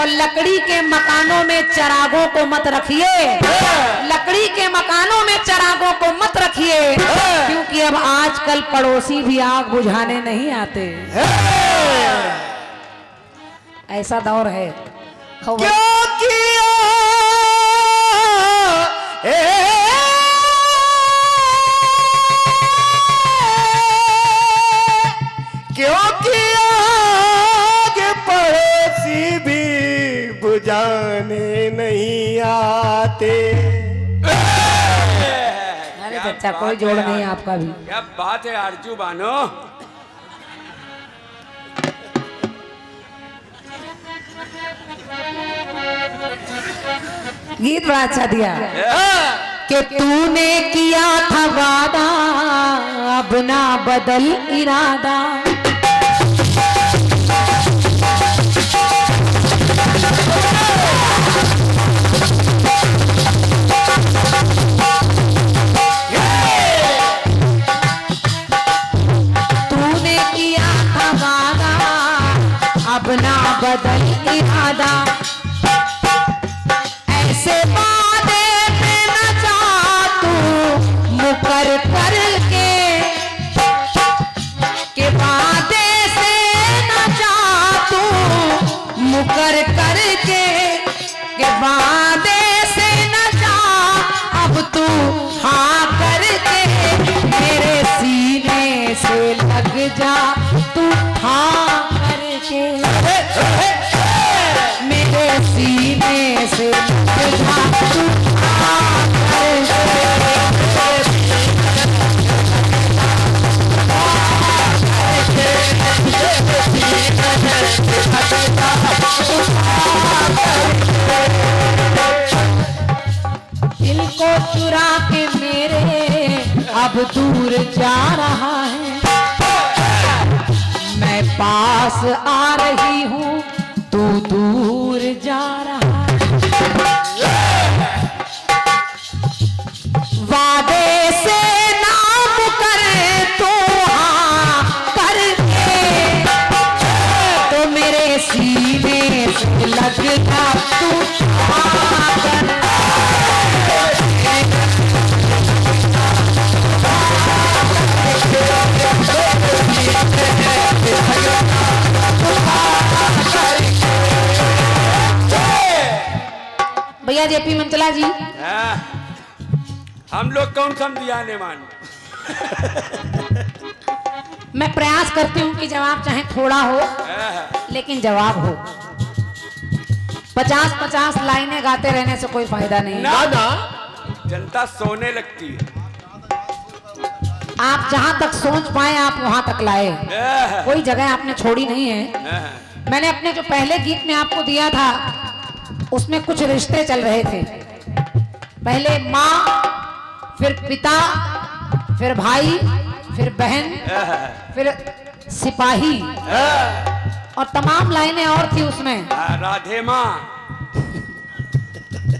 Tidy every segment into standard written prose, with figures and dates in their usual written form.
और लकड़ी के मकानों में चिरागों को मत रखिए, लकड़ी के मकानों में चिरागों को मत रखिए, क्योंकि अब आजकल पड़ोसी भी आग बुझाने नहीं आते। ऐसा दौर है। क्योंकि आगे पड़ोसी भी बुझाने नहीं आते। अरे बच्चा कोई जोड़ नहीं है आपका भी। क्या बात है आरजू बानो। गीत बड़ा अच्छा दिया कि तूने किया था वादा अब ना बदल इरादा, तूने किया था वादा अब ना बदल इरादा, ऐसे वादे पे न जा तू मुकर करके, के वादे से न जा तू मुकर करके, के वादे से न जा अब तू हाँ करके, मेरे सीने से लग जा तू हाँ करके, मेरे सीने से लग जा तू हाँ करके। दिल को चुरा के मेरे अब दूर जा रहा है, मैं पास आ रही हूँ तू दूर जा रहा है, वादे से नाम करे तो हाँ करके, तो मेरे सीने से लग जा तू हाँ करके। भैया जेपी मंचला जी, हम लोग कौन समझियाने मान। मैं प्रयास करती हूँ कि जवाब चाहे थोड़ा हो लेकिन जवाब हो। 50-50 लाइनें गाते रहने से कोई फायदा नहीं। ना ना, जनता सोने लगती है। आप जहाँ तक सोच पाए आप वहाँ तक लाए, कोई जगह आपने छोड़ी नहीं है। मैंने अपने जो पहले गीत में आपको दिया था उसमें कुछ रिश्ते चल रहे थे, पहले माँ, फिर पिता, फिर भाई, फिर बहन, फिर सिपाही, और तमाम लाइनें और थी उसमें। राधे माँ।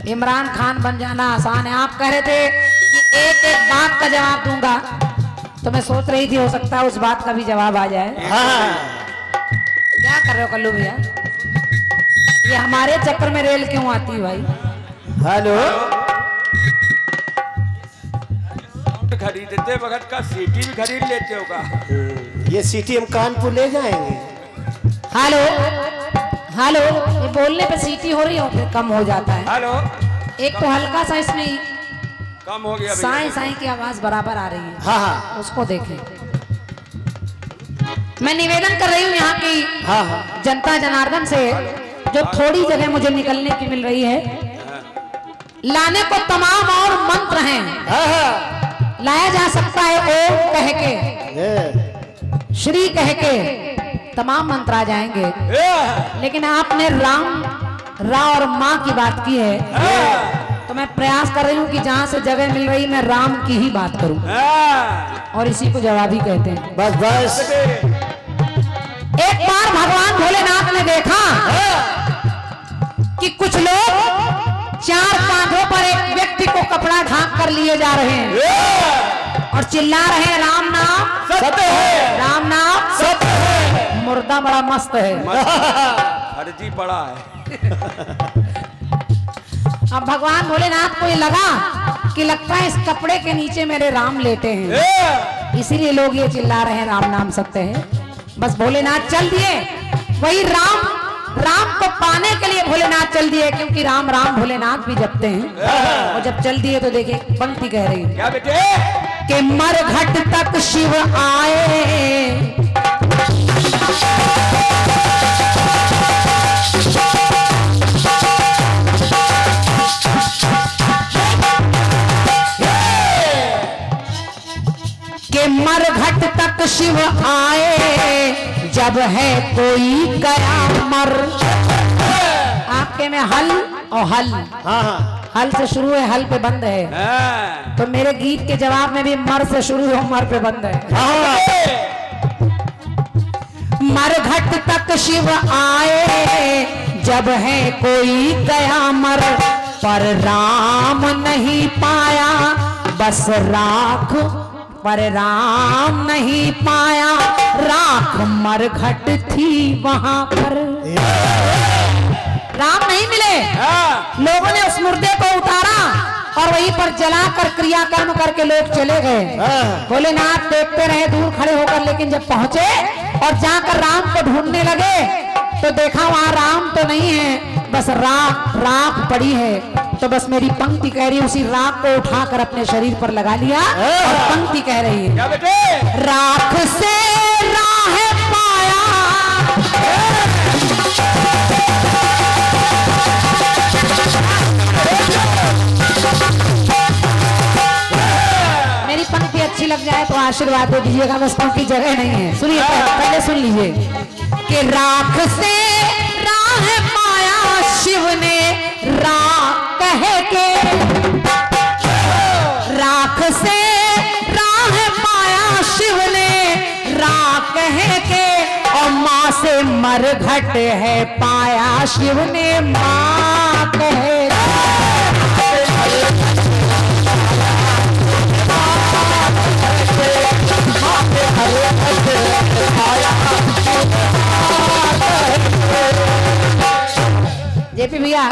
इमरान खान बन जाना आसान है। आप कह रहे थे कि एक एक बात का जवाब दूंगा, तो मैं सोच रही थी हो सकता है उस बात का भी जवाब आ जाए। क्या कर रहे हो कल्लू भैया, ये हमारे चक्कर में रेल क्यों आती है भाई। हेलो, खरीदते वक्त का सीटी भी खरीद लेते हो का? ये सीटी हम कानपुर ले जाएंगे। हेलो हेलो, ये बोलने पे सीटी हो रही हो फिर कम हो जाता है। हेलो, एक तो हल्का सा इसमें कम हो गया, साई साई की आवाज बराबर आ रही है। हाँ हाँ, उसको देखें। मैं निवेदन कर रही हूँ यहाँ की हाँ जनता जनार्दन से, जो थोड़ी जगह मुझे निकलने की मिल रही है, लाने को तमाम और मंत्र हैं। लाया जा सकता है ओम कह के, श्री कह के, तमाम मंत्र आ जाएंगे, लेकिन आपने राम, रा और माँ की बात की है, तो मैं प्रयास कर रही हूँ कि जहाँ से जगह मिल रही मैं राम की ही बात करूँ, और इसी को जवाबी कहते हैं। बस बस। एक बार भगवान भोलेनाथ ने देखा कि कुछ लोग 4 कांधों पर एक व्यक्ति को कपड़ा ढांक कर लिए जा रहे हैं और चिल्ला रहे हैं राम नाम सत्य है, राम नाम सत्य है, मुर्दा बड़ा मस्त है। फर्जी पड़ा है। अब भगवान भोलेनाथ को ये लगा कि लगता है इस कपड़े के नीचे मेरे राम लेटे हैं, इसीलिए लोग ये चिल्ला रहे हैं राम नाम सत्य है। बस भोलेनाथ चल दिए, वही राम को पाने के लिए भोलेनाथ चल दिए, क्योंकि राम राम भोलेनाथ भी जपते हैं। और जब चल दिए तो देखिए पंक्ति कह रही है क्या बेटे? कि मरघट तक शिव आए, कि मरघट तक शिव आए, जब है कोई गया मर। आपके में हल और हल, हल से शुरू है हल पे बंद है, तो मेरे गीत के जवाब में भी मर से शुरू है मर पे बंद है। मरघट तक शिव आए, जब है कोई गया मर, पर राम नहीं पाया बस राख, पर राम नहीं पाया राख मरघट थी वहां पर। राम नहीं मिले, लोगों ने उस मुर्दे को उतारा और वहीं पर जलाकर क्रियाकर्म करके लोग चले गए। भोलेनाथ देखते रहे दूर खड़े होकर, लेकिन जब पहुंचे और जाकर राम को ढूंढने लगे तो देखा वहां राम तो नहीं है, बस राख पड़ी है। तो बस मेरी पंक्ति कह रही है, उसी राख को उठाकर अपने शरीर पर लगा लिया और पंक्ति कह रही है, क्या बेटे? राख से राह पाया, मेरी पंक्ति अच्छी लग जाए तो आशीर्वाद दे दीजिएगा, बस पंक्ति जगह नहीं है। सुनिए पहले सुन लीजिए कि राख से राह पाया शिव ने राख कह के, राख से राह पाया शिव ने राख कह के, और माँ से मरघट है पाया शिव ने माँ कह के। जेपी भैया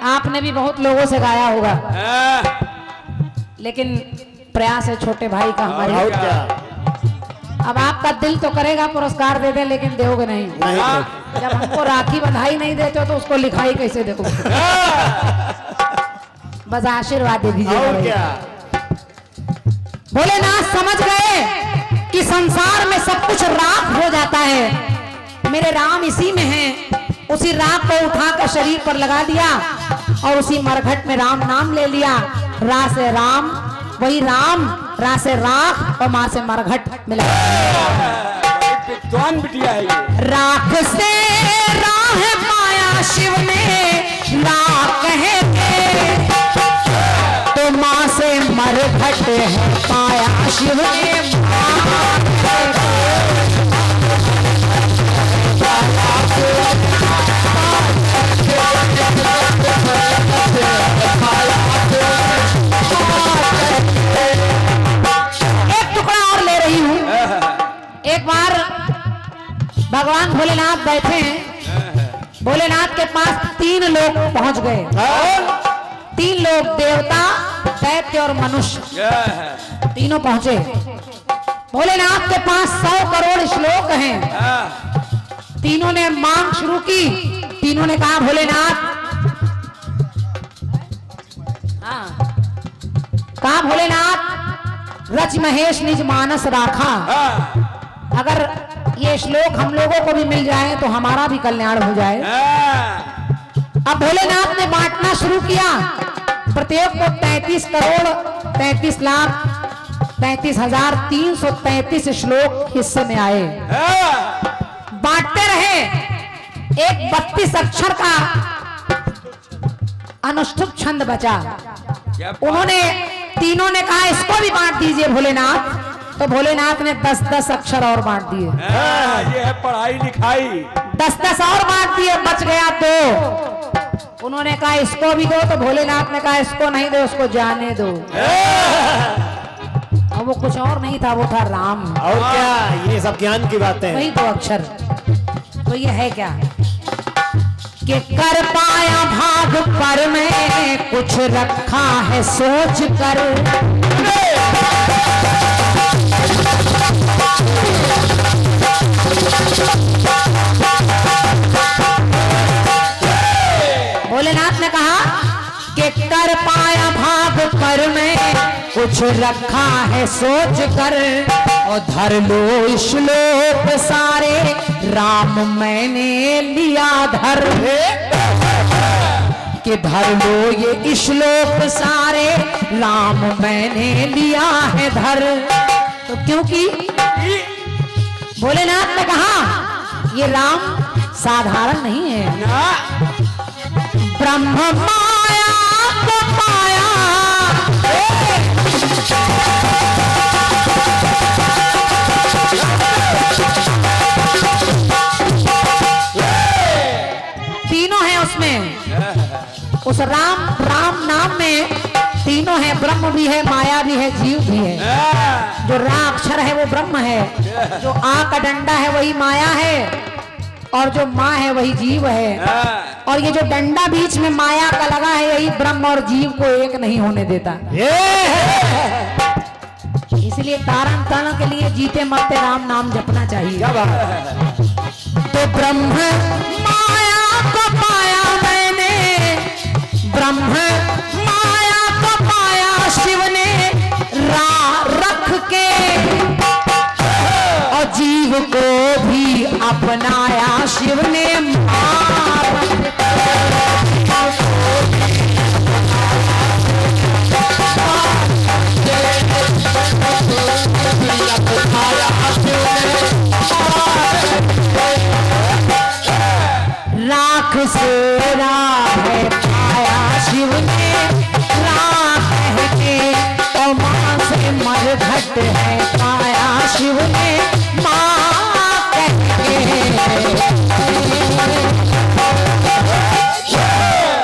आपने भी बहुत लोगों से गाया होगा, लेकिन प्रयास है छोटे भाई का हमारे। अब आपका दिल तो करेगा पुरस्कार दे दे, लेकिन दोगे नहीं। जब हमको राखी बधाई नहीं देते हो तो उसको लिखाई कैसे दोगे? बस आशीर्वाद दे दीजिए। भोलेनाथ समझ गए कि संसार में सब कुछ राख हो जाता है, मेरे राम इसी में हैं। उसी राख को उठाकर शरीर पर लगा दिया और उसी मरघट में राम नाम ले लिया। रा से राम, वही राम, रा से राख और मां से मरघट मिला। विद्वान बिटिया है ये। राख से राह पाया शिव ने राख कह के, तो मां से मरघट है पाया शिव ने मां कह के। एक टुकड़ा और ले रही हूं। एक बार भगवान भोलेनाथ बैठे हैं, भोलेनाथ के पास 3 लोग पहुंच गए। 3 लोग, देवता, दैत्य और मनुष्य, तीनों पहुंचे। भोलेनाथ के पास 100 करोड़ श्लोक हैं। तीनों ने मांग शुरू की। तीनों ने कहा भोलेनाथ, कहा भोलेनाथ, रच महेश निज मानस राखा। अगर ये श्लोक हम लोगों को भी मिल जाए तो हमारा भी कल्याण हो जाए। अब भोलेनाथ ने बांटना शुरू किया। प्रत्येक को 33 करोड़ 33 लाख 33,333 श्लोक हिस्से में आए। बांटते रहे। एक 32 अक्षर का अनुष्ठुप छंद बचा। उन्होंने तीनों ने कहा इसको भी बांट दीजिए भोलेनाथ। तो भोलेनाथ ने 10-10 अक्षर और बांट दिए। ये है पढ़ाई लिखाई। 10-10 और बांट दिए, बच गया 2। उन्होंने कहा इसको भी दो, तो भोलेनाथ ने कहा इसको नहीं दो, उसको जाने दो। और वो कुछ और नहीं था, वो था राम। और क्या, ये सब ज्ञान की बातें हैं। वही 2 अक्षर। तो ये है क्या कि कर पाया भाग पर मैं कुछ रखा है सोच कर। भोलेनाथ ने कहा कि कर पाया भाग पर मैं कुछ रखा है सोच कर, और धर लो श्लोक सारे राम मैंने लिया धर। कि धर लो ये श्लोक सारे राम मैंने लिया है धर। तो क्योंकि भोलेनाथ ने कहा ये राम साधारण नहीं है, ब्रह्म माया को पाया। तीनों हैं उसमें, उस राम नाम में तीनों हैं, ब्रह्म भी है, माया भी है, जीव भी है। जो रा अक्षर है वो ब्रह्म है, जो आ का डंडा है वही माया है, और जो माँ है वही जीव है। और ये जो डंडा बीच में माया का लगा है यही ब्रह्म और जीव को एक नहीं होने देता। इसलिए तारण तारण के लिए जीते मरते राम नाम जपना चाहिए। तो ब्रह्म माया को पाया मैंने, ब्रह्म माया को पाया शिव ने रख के, और जीव को भी अपनाया शिव ने राख से राह पाया शिव ने राख कह के, और मां से मरघट है